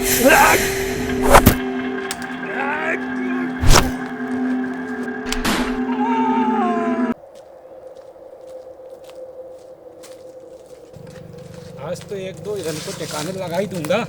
आज तो एक दो इधर को ठिकाने लगा ही दूंगा।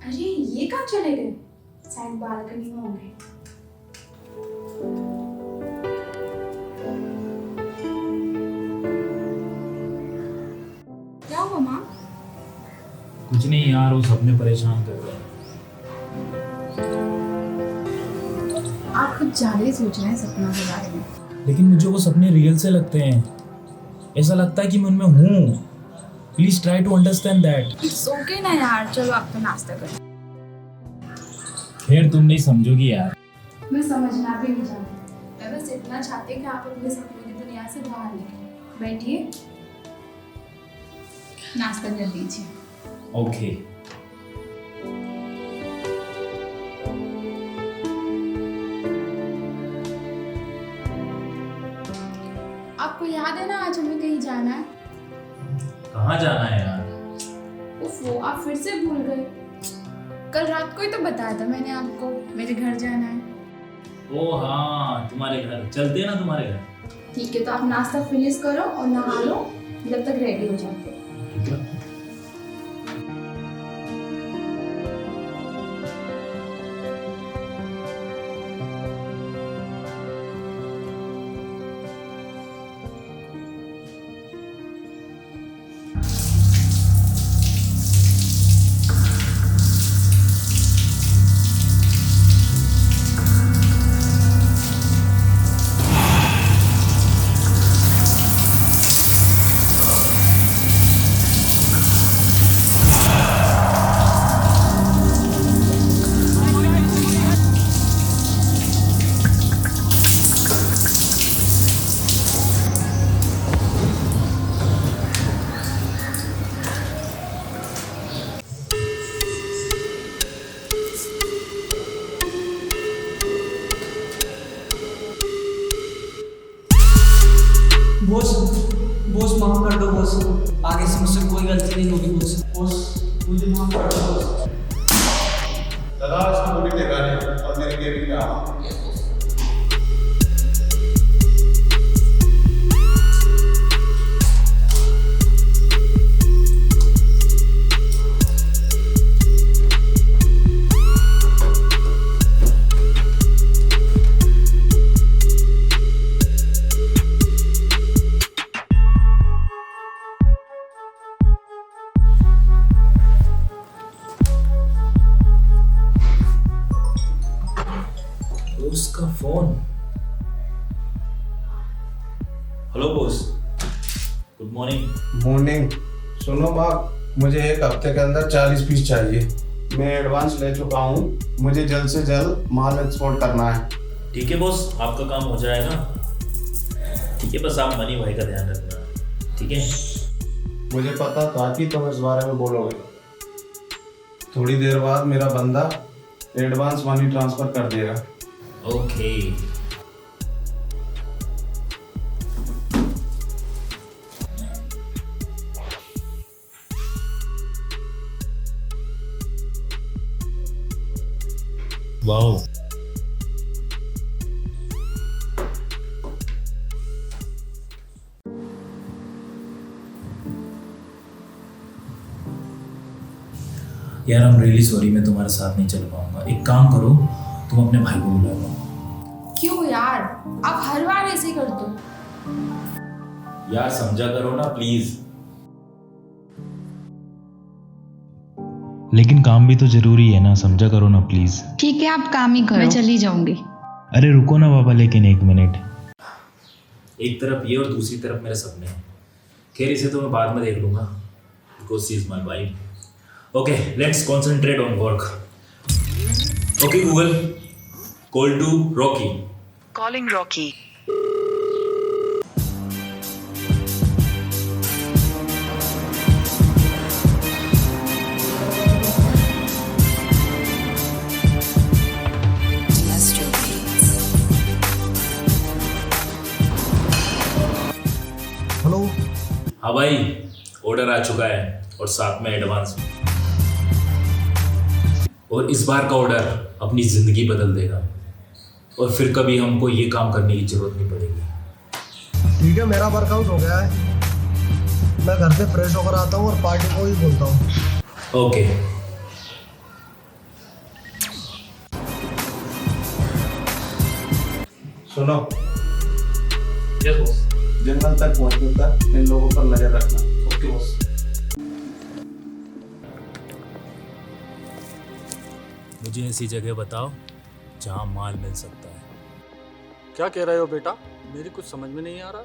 अरे ये कहाँ चले गए? शायद बालकनी में होंगे। क्या हुआ माँ? कुछ नहीं यार, वो सपने परेशान कर रहे हैं। आप कुछ ज्यादा ही सोच रहे हैं सपनों के बारे में। लेकिन मुझे वो सपने रियल से लगते हैं। ऐसा लगता है कि मैं उनमें हूँ। Please try to understand that. It's okay ना यार, चलो आप तो नाश्ता करो। फिर तुम नहीं समझोगी यार। मैं समझना भी नहीं चाहती। मैं बस इतना चाहती हूँ कि आप अपने सपनों की दुनिया से बाहर निकलें। बैठिए, नाश्ता कर लीजिए। ओके। आपको याद है ना आज हमें कहीं जाना है? कहाँ जाना है यार? ओफो, आप फिर से भूल गए। कल रात को ही तो बताया था मैंने आपको, मेरे घर जाना है। ओ हाँ, तुम्हारे घर चलते हैं ना, तुम्हारे घर। ठीक है, तो आप नाश्ता फिनिश करो और नहा लो, जब तक रेडी हो जाते हो। ठीक है। बॉस बॉस माफ कर दो बॉस, आगे से मुझसे कोई गलती नहीं होगी बॉस। बॉस मुझे माफ कर दो बॉस। दादा इसको पूरी ठिकाने और मेरे केबिन में आओ। उसका phone. Hello boss, good morning. Morning. सुनो माँ, मुझे एक हफ्ते के अंदर 40 पीस चाहिए। मैं एडवांस ले चुका हूँ, मुझे जल्द से जल्द माल एक्सपोर्ट करना है। ठीक है बॉस, आपका काम हो जाएगा। ठीक है, बस आप मनी भाई का ध्यान रखना, ठीक है? मुझे पता था कि तुम इस बारे में बोलोगे। थोड़ी देर बाद मेरा बंदा एडवांस मनी ट्रांसफर कर देगा। ओके। वाओ, यार आई एम रियली सॉरी, मैं तुम्हारे साथ नहीं चल पाऊंगा। एक काम करो, तुम अपने भाई को बुला लो। क्यों यार, आप हर बार ऐसे ही करते हो। यार समझा करो ना प्लीज। लेकिन काम भी तो जरूरी है ना, समझा करो ना प्लीज। ठीक है, आप काम ही करो, मैं चली जाऊंगी। अरे रुको ना बाबा, लेकिन एक मिनट। एक तरफ ये और दूसरी तरफ मेरे सपने हैं। खैर इसे तो मैं बाद में देख लूंगा, because she is my wife. Okay, let's concentrate on work. Okay Google, call to Rocky. Calling Rocky. Hello. हाँ भाई, ऑर्डर आ चुका है और साथ में एडवांस। और इस बार का ऑर्डर अपनी जिंदगी बदल देगा और फिर कभी हमको ये काम करने की जरूरत नहीं पड़ेगी। ठीक है, मेरा वर्कआउट हो गया है, मैं घर से फ्रेश होकर आता हूँ और पार्टी को ही बोलता हूँ। ओके। सुनो, यस बॉस। जंगल तक पहुंचने तक इन लोगों पर नजर रखना। Okay boss. मुझे ऐसी जगह बताओ जहाँ माल मिल सकता है। क्या कह रहे हो बेटा, मेरी कुछ समझ में नहीं आ रहा।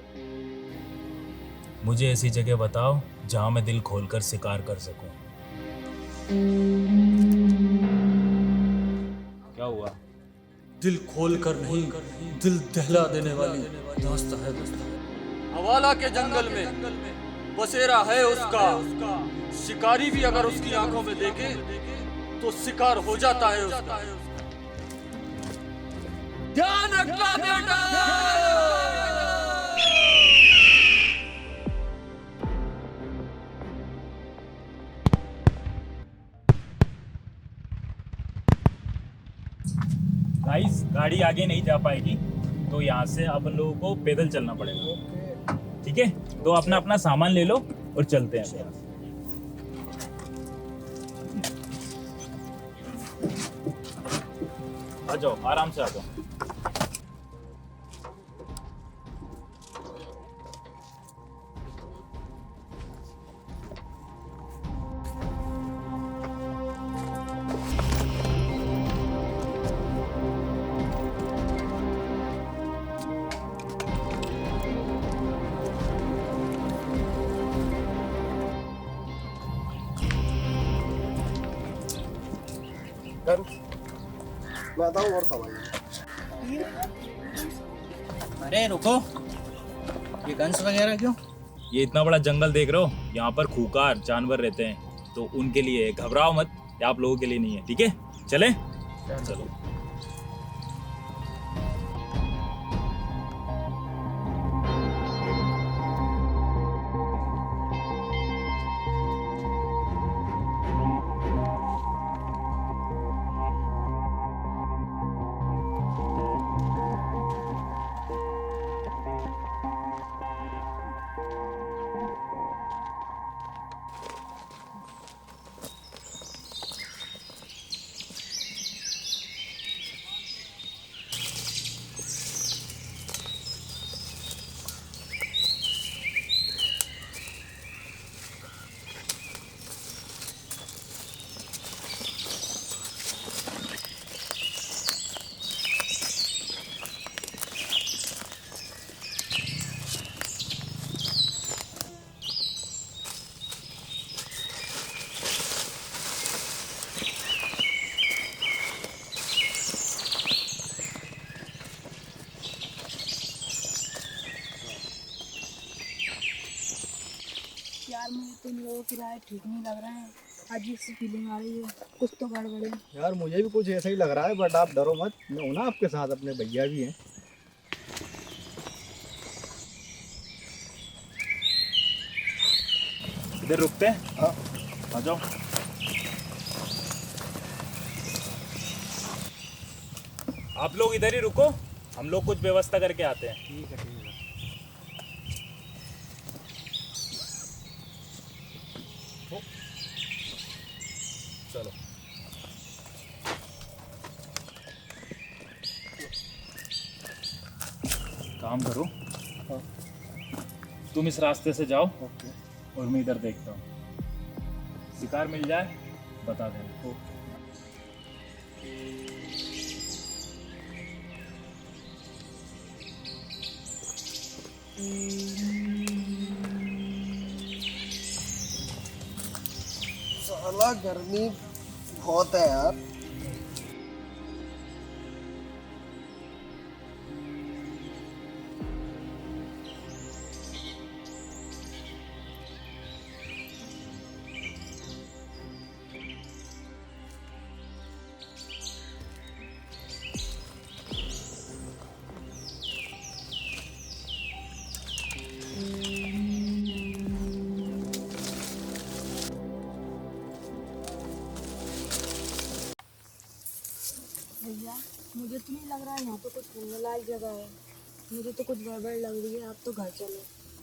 मुझे ऐसी जगह बताओ जहाँ मैं दिल खोलकर शिकार कर सकूं। क्या हुआ? दिल खोल कर नहीं, दिल दहला देने वाली दास्तां है दोस्तों। हवाला के जंगल में बसेरा है उसका, शिकारी भी अगर उसकी आंखों में देखे तो शिकार हो जाता है उसका। ध्यान रखना बेटा। गाइस, गाड़ी आगे नहीं जा पाएगी तो यहाँ से अपन लोगों को पैदल चलना पड़ेगा। ठीक है, तो अपना अपना सामान ले लो और चलते हैं यहाँ से। आ जाओ, आराम से आ जाओ। मैं आता हूँ और सामान। अरे रुको, ये गन्स वगैरह क्यों? ये इतना बड़ा जंगल देख रहे हो, यहाँ पर खूंखार जानवर रहते हैं, तो उनके लिए है। घबराओ मत, ये आप लोगों के लिए नहीं है। ठीक है, चलें? चलो। तो इन लोगों की राय ठीक नहीं लग रहा है। अजीब सी फीलिंग आ रही है, कुछ तो गड़बड़ है। यार मुझे भी कुछ ऐसा ही लग रहा है, बट आप डरो मत, मैं हूं ना आपके साथ, अपने भैया भी हैं। इधर रुकते हैं। हाँ, आ जाओ। आप लोग इधर ही रुको, हम लोग कुछ व्यवस्था करके आते हैं। ठीक है ठीक है। चलो। काम करो, तुम इस रास्ते से जाओ और मैं इधर देखता हूँ। शिकार मिल जाए बता देना। साला गर्मी बहुत है यार। भैया मुझे तो नहीं लग रहा है यहाँ तो कुछ घूमने लायक जगह है। मुझे तो कुछ गड़बड़ लग रही है, आप तो घर चलो।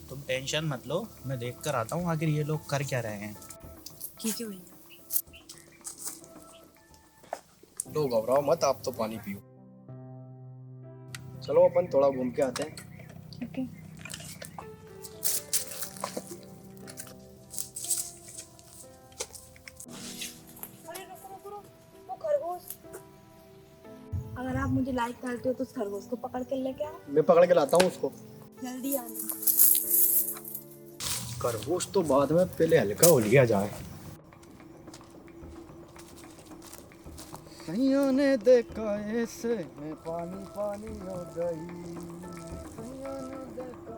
तुम टेंशन मत लो, मैं देख कर आता हूँ आखिर ये लोग कर क्या रहे हैं। ठीक है भैया। लो घबराओ मत, आप तो पानी पियो। चलो अपन थोड़ा घूम के आते हैं। ठीक है। अरे रुको रुको रुको, वो खरगोश। अगर आप मुझे लाइक करते हो तो उस खरगोश को पकड़ के लेके आओ। मैं पकड़ के लाता हूँ उसको। जल्दी आना। खरगोश तो बाद में, पहले हल्का हो लिया जाए। कईयों ने देखा ऐसे मैं पानी पानी हो गई। कईयों ने देखा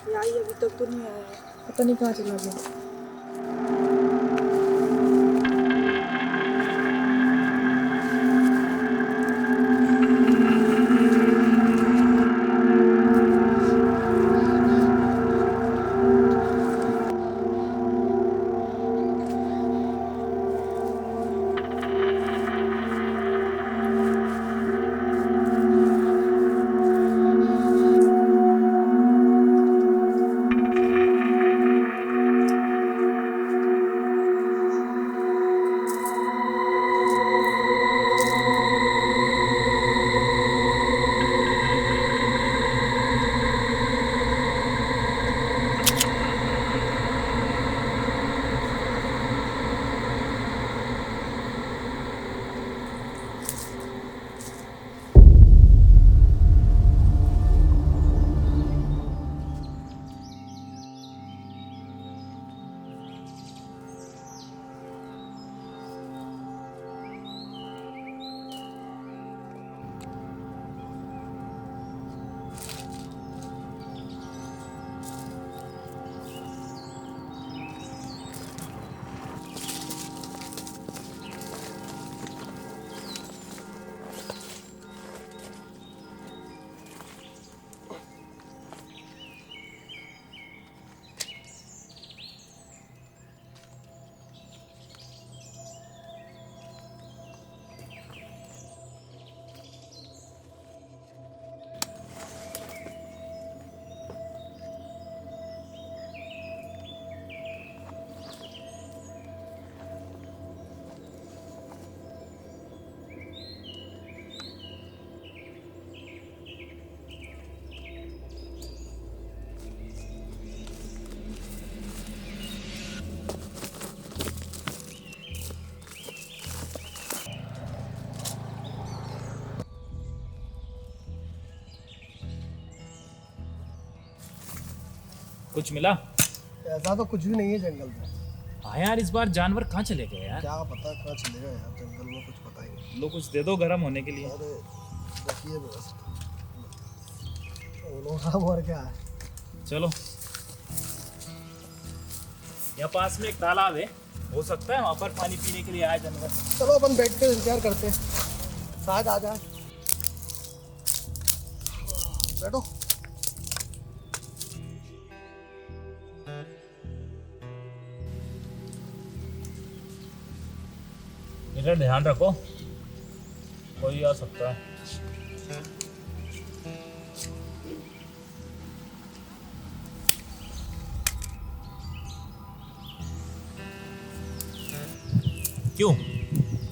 यार ये अभी तक तो नहीं आया है, पता नहीं कहाँ चला गया। कुछ मिला? ऐसा तो कुछ भी नहीं है जंगल में। हाँ यार, इस बार जानवर कहाँ चले गए यार? क्या पता कहाँ चलेगा यार, जंगल में कुछ पता ही नहीं। लो कुछ दे दो गर्म होने के लिए। अरे देखिए बस और क्या है। चलो, यहाँ पास में एक तालाब है, हो सकता है वहाँ पर पानी पीने के लिए आए जानवर। चलो अपन बैठ कर इंतजार करते हैं, शायद आ जाए। बैठो। इधर ध्यान रखो, कोई आ सकता है। क्यों,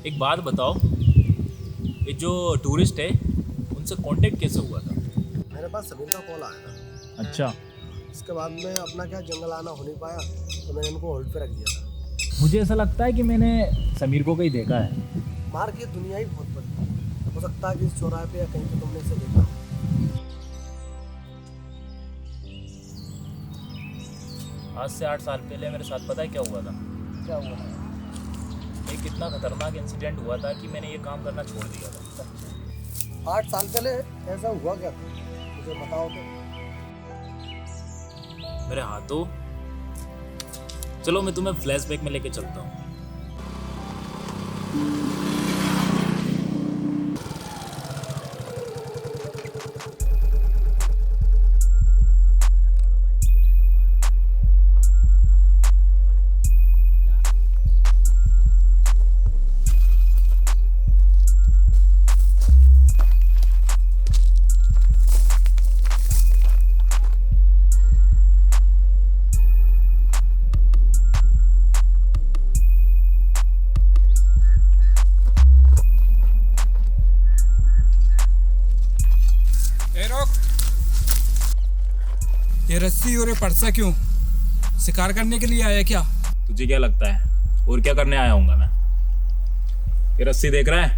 एक बात बताओ, ये जो टूरिस्ट है उनसे कांटेक्ट कैसे हुआ था? मेरे पास समीर का कॉल आया था। अच्छा, इसके बाद में अपना क्या जंगल आना हो नहीं पाया, तो मैंने इनको होल्ड पे रख दिया था। मुझे ऐसा लगता है कि मैंने समीर को कहीं देखा है। मार की दुनिया ही बहुत बड़ी है, हो सकता है कि इस चौराहे पे या कहीं पे तुमने इसे देखा हो। आज से 8 साल पहले मेरे साथ पता है क्या हुआ था? क्या हुआ है? एक इतना खतरनाक इंसिडेंट हुआ था कि मैंने ये काम करना छोड़ दिया था। 8 साल पहले ऐसा हुआ क्या था, मुझे बताओ तो। मेरे हाथों, चलो मैं तुम्हें फ्लैशबैक में लेके चलता हूँ। ये रस्सी और ये परसा क्यों? शिकार करने के लिए आया क्या? तुझे क्या लगता है और क्या करने आया हूँगा मैं? ये रस्सी देख रहा है?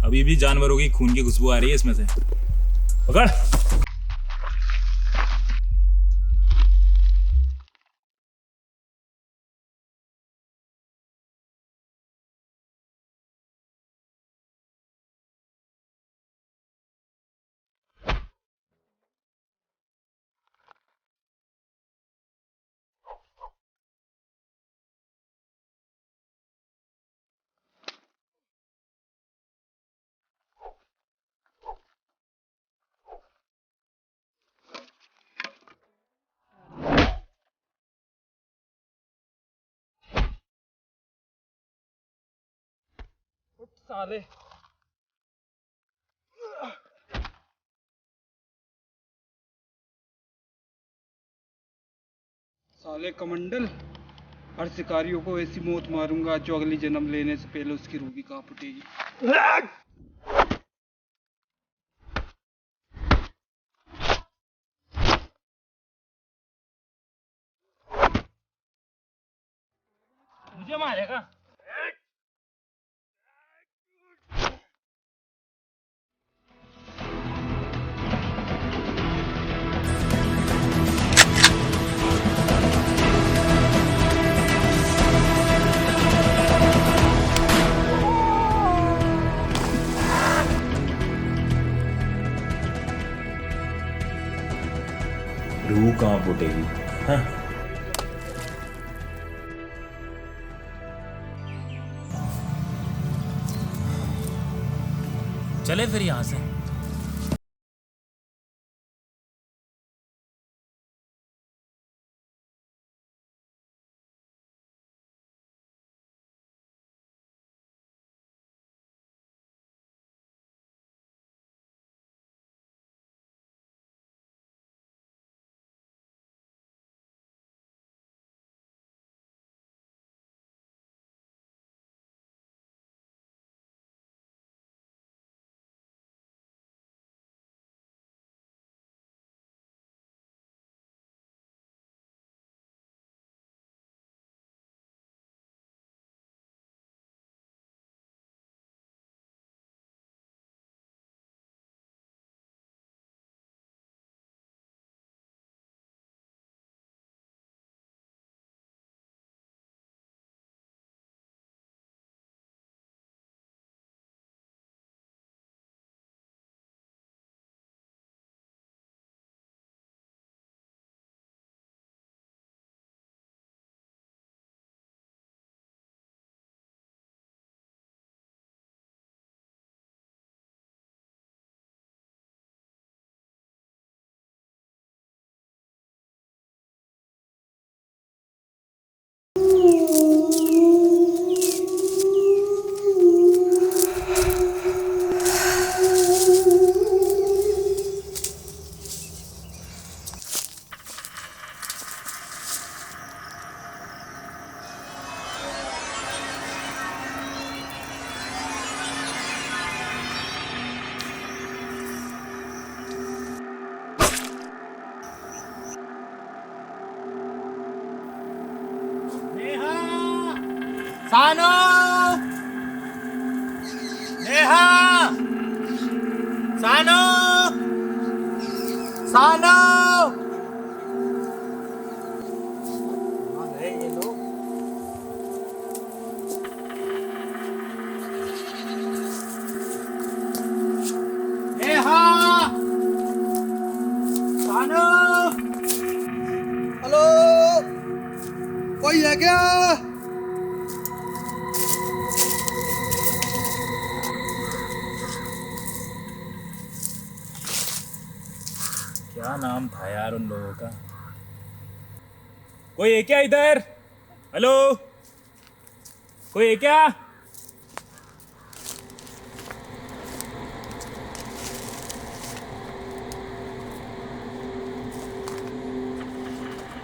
अभी भी जानवरों की खून की खुशबू आ रही है इसमें से। पकड़। साले साले कमंडल, हर शिकारियों को ऐसी मौत मारूंगा जो अगली जन्म लेने से पहले उसकी रूह भी कांप उठेगी। मुझे मारेगा? रूह कहाँ फूटेगी? हाँ? चले फिर यहाँ से। सानो, नेहा, सानो, सानो। कहाँ गए ये लोग? नेहा, सानो। हेलो, कोई है क्या? क्या नाम था यार उन लोगों का? कोई है क्या इधर? हेलो, कोई है क्या?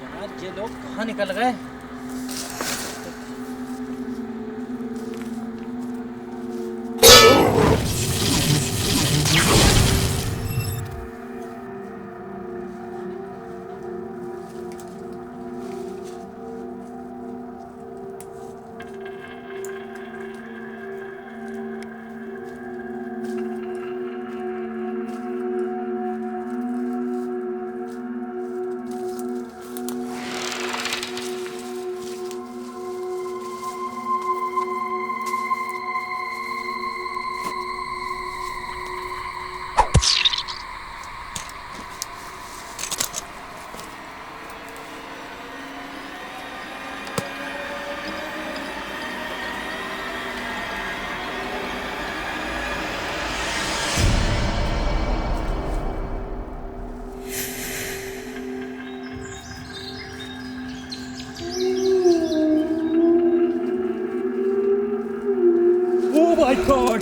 यार ये लोग कहाँ निकल गए? Oh my God!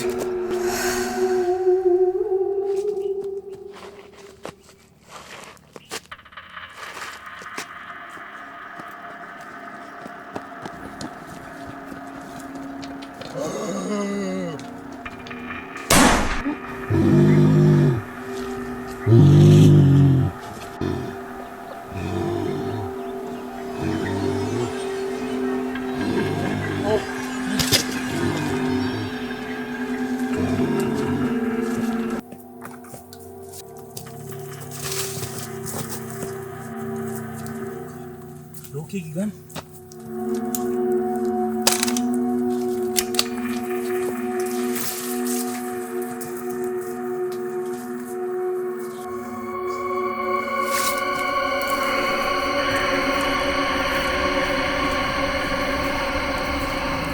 रोकी की गन?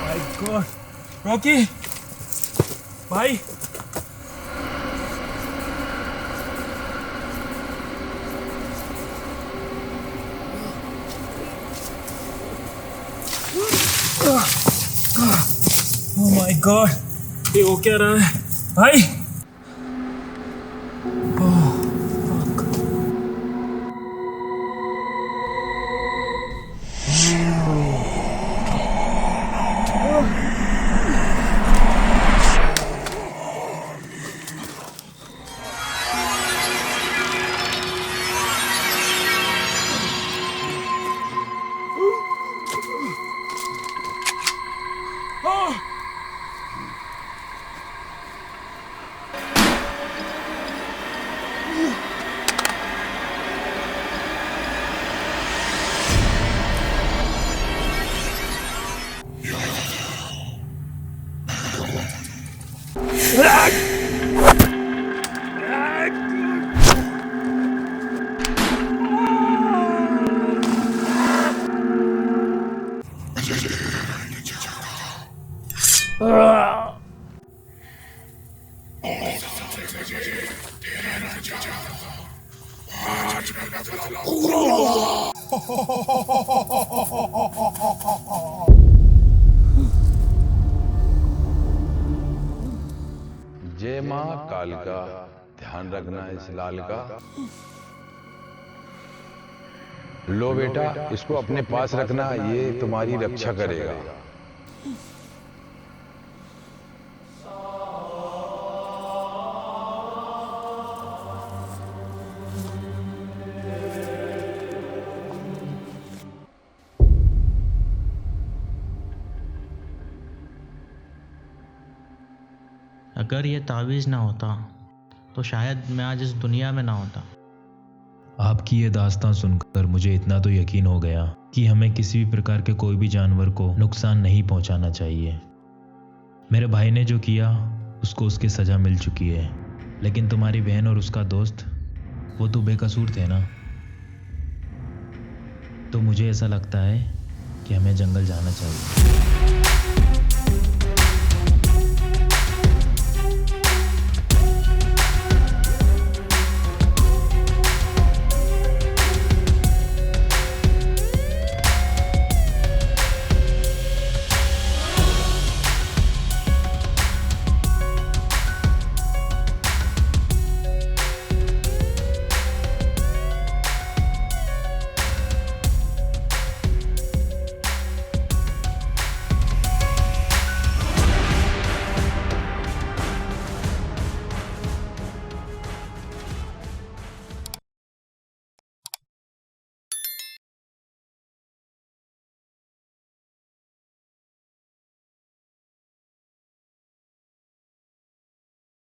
My God! रोकी भाई, oh my God! ये हो क्या रहा है भाई? Oh, fuck. जय माँ कालिका, ध्यान रखना इस लाल का। लो बेटा, इसको अपने पास रखना, ये तुम्हारी रक्षा करेगा। अगर ये तावीज़ ना होता तो शायद मैं आज इस दुनिया में ना होता। आपकी ये दास्तां सुनकर मुझे इतना तो यकीन हो गया कि हमें किसी भी प्रकार के कोई भी जानवर को नुकसान नहीं पहुंचाना चाहिए। मेरे भाई ने जो किया उसको उसकी सज़ा मिल चुकी है, लेकिन तुम्हारी बहन और उसका दोस्त वो तो बेकसूर थे ना। तो मुझे ऐसा लगता है कि हमें जंगल जाना चाहिए।